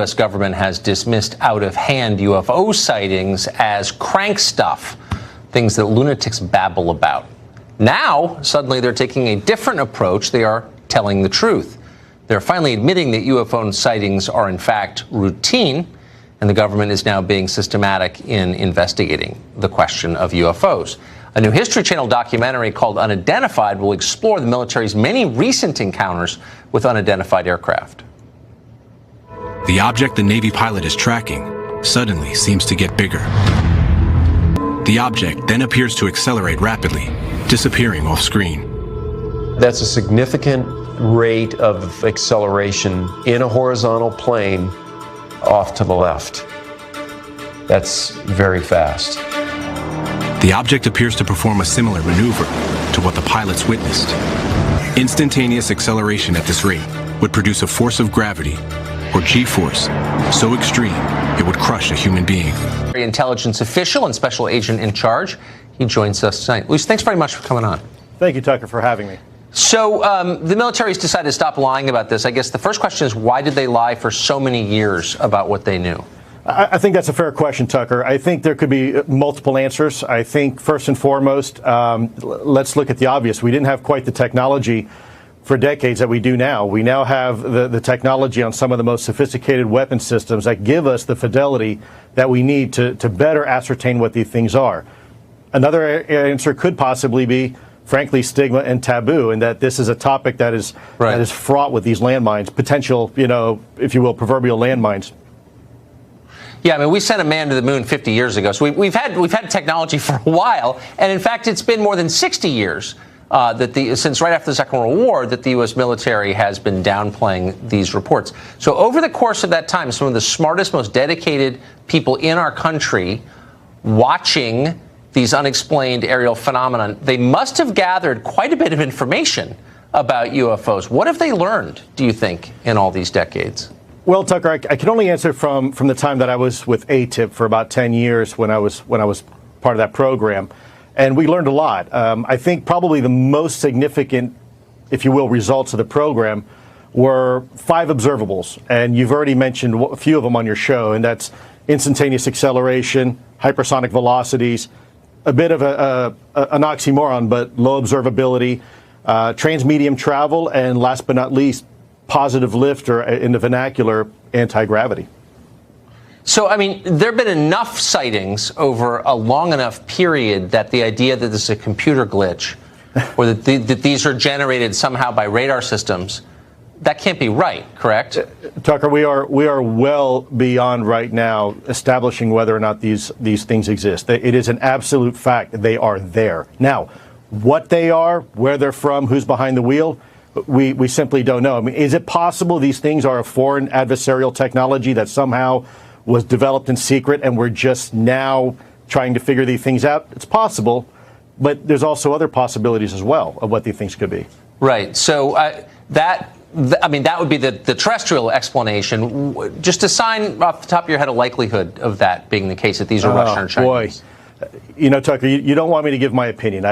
U.S. government has dismissed out-of-hand UFO sightings as crank stuff, things that lunatics babble about. Now, suddenly they're taking a different approach. They are telling the truth. They're finally admitting that UFO sightings are, in fact, routine, and the government is now being systematic in investigating the question of UFOs. A new History Channel documentary called Unidentified will explore the military's many recent encounters with unidentified aircraft. The object the Navy pilot is tracking suddenly seems to get bigger. The object then appears to accelerate rapidly, disappearing off screen. That's a significant rate of acceleration in a horizontal plane off to the left. That's very fast. The object appears to perform a similar maneuver to what the pilots witnessed. Instantaneous acceleration at this rate would produce a force of gravity, or G-force, so extreme it would crush a human being. Intelligence official and special agent in charge. He joins us tonight. Luis, thanks very much for coming on. Thank you, Tucker, for having me. So the military's decided to stop lying about this. I guess the first question is, why did they lie for so many years about what they knew? I think that's a fair question, Tucker. I think there could be multiple answers. I think, first and foremost, let's look at the obvious. We didn't have quite the technology for decades that we do now. We now have the technology on some of the most sophisticated weapon systems that give us the fidelity that we need to better ascertain what these things are. Another answer could possibly be, frankly, stigma and taboo, and that this is a topic that is fraught with these landmines, potential, if you will, proverbial landmines. Yeah, I mean, we sent a man to the moon 50 years ago, so we've had technology for a while, and in fact, it's been more than 60 years since right after the Second World War that the U.S. military has been downplaying these reports. So over the course of that time, some of the smartest, most dedicated people in our country watching these unexplained aerial phenomena, they must have gathered quite a bit of information about UFOs. What have they learned, do you think, in all these decades? Well, Tucker, I can only answer from the time that I was with ATIP for about 10 years when I was part of that program, and we learned a lot. I think probably the most significant, if you will, results of the program were 5 observables, and you've already mentioned a few of them on your show, and that's instantaneous acceleration, hypersonic velocities, a bit of an oxymoron, but low observability, transmedium travel, and last but not least, positive lift, or in the vernacular, anti-gravity. So, I mean, there have been enough sightings over a long enough period that the idea that this is a computer glitch or that these are generated somehow by radar systems, that can't be right, correct? Tucker, we are well beyond right now establishing whether or not these things exist. It is an absolute fact. They are there. Now, what they are, where they're from, who's behind the wheel, we simply don't know. I mean, is it possible these things are a foreign adversarial technology that somehow was developed in secret and we're just now trying to figure these things out? It's possible, but there's also other possibilities as well of what these things could be. Right. So that would be the terrestrial explanation. Just assign off the top of your head a likelihood of that being the case, that these are Russian or Chinese. Boy. Tucker, you don't want me to give my opinion.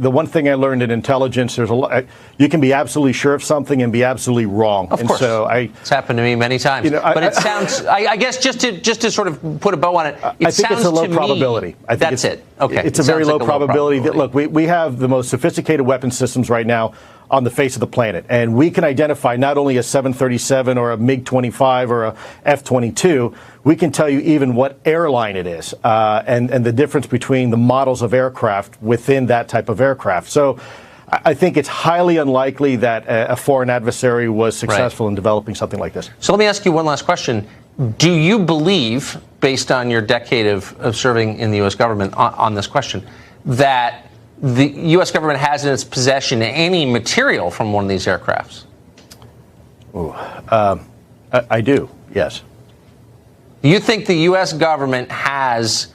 The one thing I learned in intelligence, there's a lot. You can be absolutely sure of something and be absolutely wrong. Of course, so it's happened to me many times. But it sounds. I guess just to sort of put a bow on it, I think it's a low probability. I think that's it. Okay, it's a very low probability. Look, we have the most sophisticated weapon systems right now on the face of the planet, and we can identify not only a 737 or a MiG-25 or a F-22. We can tell you even what airline it is, and the difference between the models of aircraft within that type of aircraft. So I think it's highly unlikely that a foreign adversary was successful in developing something like this. So let me ask you one last question. Do you believe, based on your decade of serving in the U.S. government on this question, that the U.S. government has in its possession any material from one of these aircrafts? I do, yes. You think the U.S. government has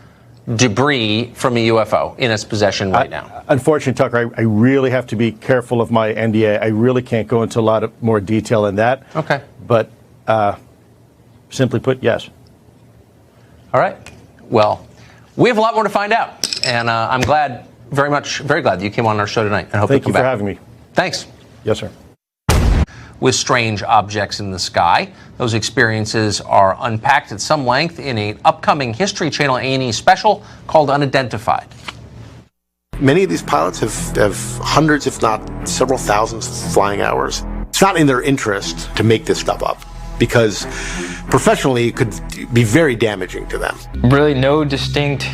debris from a UFO in its possession right now? Unfortunately, Tucker, I really have to be careful of my NDA. I really can't go into a lot of more detail than that. Okay. But simply put, yes. All right. Well, we have a lot more to find out, and I'm very glad that you came on our show tonight. And hope Thank you for having me. Thanks. Yes, sir. with strange objects in the sky. Those experiences are unpacked at some length in an upcoming History Channel A&E special called Unidentified. Many of these pilots have hundreds, if not several thousands flying hours. It's not in their interest to make this stuff up, because professionally it could be very damaging to them. Really no distinct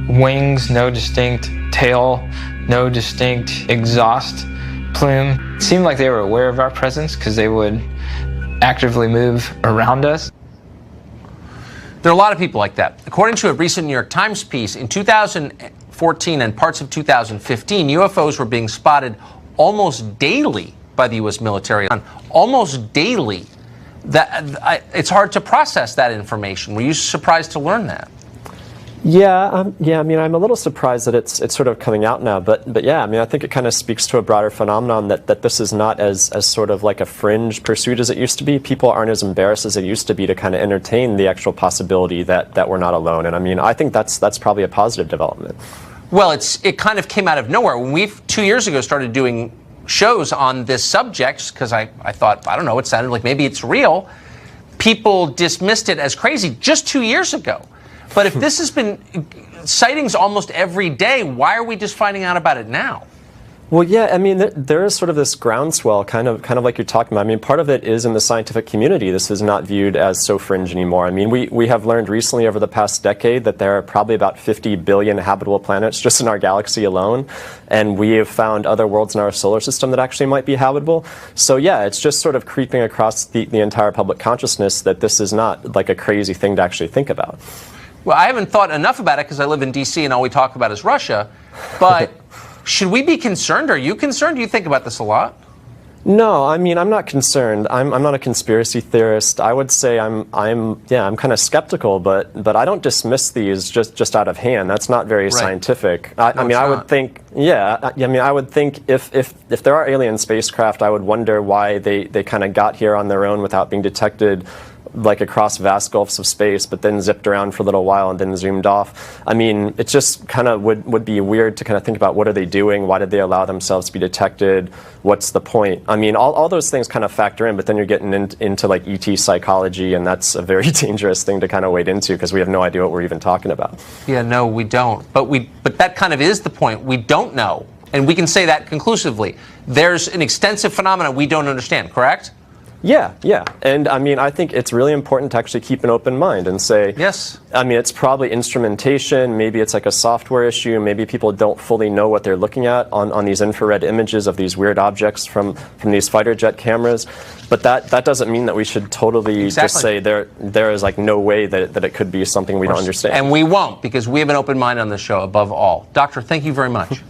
wings, no distinct tail, no distinct exhaust plume. It seemed like they were aware of our presence because they would actively move around us. There are a lot of people like that. According to a recent New York Times piece, in 2014 and parts of 2015, UFOs were being spotted almost daily by the U.S. military. Almost daily. It's hard to process that information. Were you surprised to learn that? Yeah, I mean, I'm a little surprised that it's sort of coming out now, but yeah, I mean, I think it kind of speaks to a broader phenomenon that this is not as sort of like a fringe pursuit as it used to be. People aren't as embarrassed as they used to be to kind of entertain the actual possibility that we're not alone. And I mean, I think that's probably a positive development. Well, it kind of came out of nowhere. When we 2 years ago started doing shows on this subject, because I thought, I don't know, it sounded like maybe it's real, people dismissed it as crazy just 2 years ago. But if this has been sightings almost every day, why are we just finding out about it now? Well, yeah, I mean, there is sort of this groundswell, kind of like you're talking about. I mean, part of it is in the scientific community. This is not viewed as so fringe anymore. I mean, we have learned recently over the past decade that there are probably about 50 billion habitable planets just in our galaxy alone, and we have found other worlds in our solar system that actually might be habitable. So yeah, it's just sort of creeping across the entire public consciousness that this is not like a crazy thing to actually think about. Well, I haven't thought enough about it because I live in D.C. and all we talk about is Russia, but should we be concerned? Are you concerned? Do you think about this a lot? No, I mean, I'm not concerned. I'm not a conspiracy theorist. I would say I'm kind of skeptical, but I don't dismiss these just out of hand. That's not very scientific. I mean, I would think, I mean, I would think if there are alien spacecraft, I would wonder why they kind of got here on their own without being detected, like across vast gulfs of space, but then zipped around for a little while and then zoomed off. I mean, it just kind of would be weird to kind of think about what are they doing? Why did they allow themselves to be detected? What's the point? I mean, all those things kind of factor in, but then you're getting into like ET psychology, and that's a very dangerous thing to kind of wade into because we have no idea what we're even talking about. Yeah, no, we don't. But that kind of is the point. We don't know. And we can say that conclusively. There's an extensive phenomenon we don't understand, correct? Yeah. And I mean, I think it's really important to actually keep an open mind and say, yes. I mean, it's probably instrumentation. Maybe it's like a software issue. Maybe people don't fully know what they're looking at on these infrared images of these weird objects from these fighter jet cameras. But that doesn't mean that we should totally just say there is like no way that it could be something we don't understand. And we won't, because we have an open mind on this show above all. Doctor, thank you very much.